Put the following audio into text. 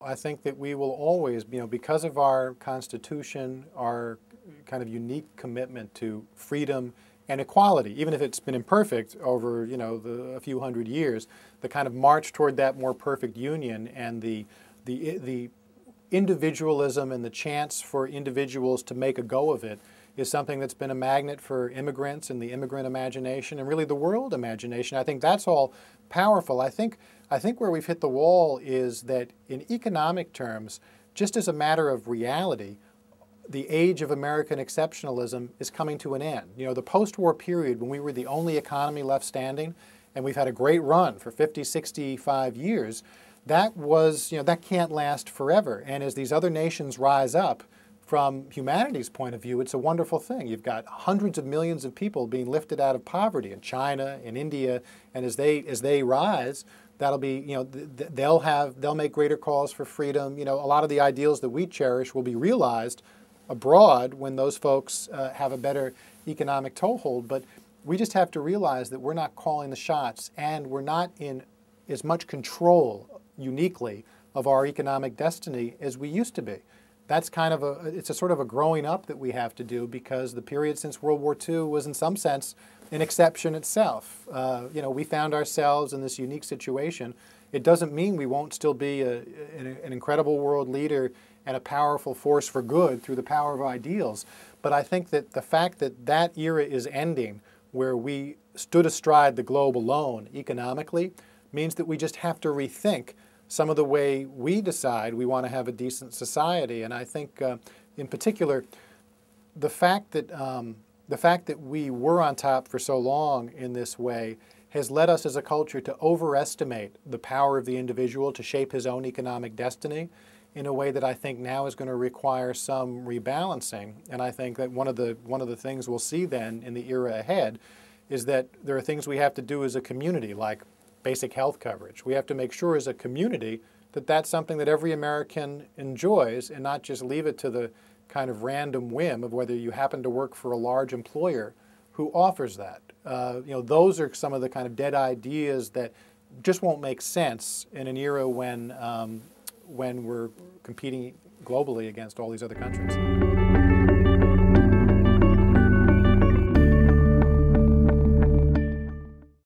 I think that we will always, because of our Constitution, our kind of unique commitment to freedom and equality, even if it's been imperfect over, a few hundred years, the kind of march toward that more perfect union and the individualism and the chance for individuals to make a go of it is something that's been a magnet for immigrants and the immigrant imagination and really the world imagination. I think that's all powerful. I think where we've hit the wall is that in economic terms, just as a matter of reality, the age of American exceptionalism is coming to an end. The post-war period when we were the only economy left standing, and we've had a great run for 50, 65 years, that was, that can't last forever. And as these other nations rise up, from humanity's point of view, it's a wonderful thing. You've got hundreds of millions of people being lifted out of poverty in China, in India, and as they rise, that'll be, they'll make greater calls for freedom. A lot of the ideals that we cherish will be realized abroad when those folks have a better economic toehold. But we just have to realize that we're not calling the shots, and we're not in as much control uniquely of our economic destiny as we used to be. That's kind of it's a sort of a growing up that we have to do, because the period since World War II was in some sense an exception itself. We found ourselves in this unique situation. It doesn't mean we won't still be an incredible world leader and a powerful force for good through the power of ideals. But I think that the fact that that era is ending, where we stood astride the globe alone economically, means that we just have to rethink some of the way we decide we want to have a decent society. And I think, in particular, the fact that we were on top for so long in this way has led us as a culture to overestimate the power of the individual to shape his own economic destiny in a way that I think now is going to require some rebalancing. And I think that one of the things we'll see then in the era ahead is that there are things we have to do as a community, like basic health coverage. We have to make sure as a community that that's something that every American enjoys, and not just leave it to the kind of random whim of whether you happen to work for a large employer who offers that. Those are some of the kind of dead ideas that just won't make sense in an era when we're competing globally against all these other countries.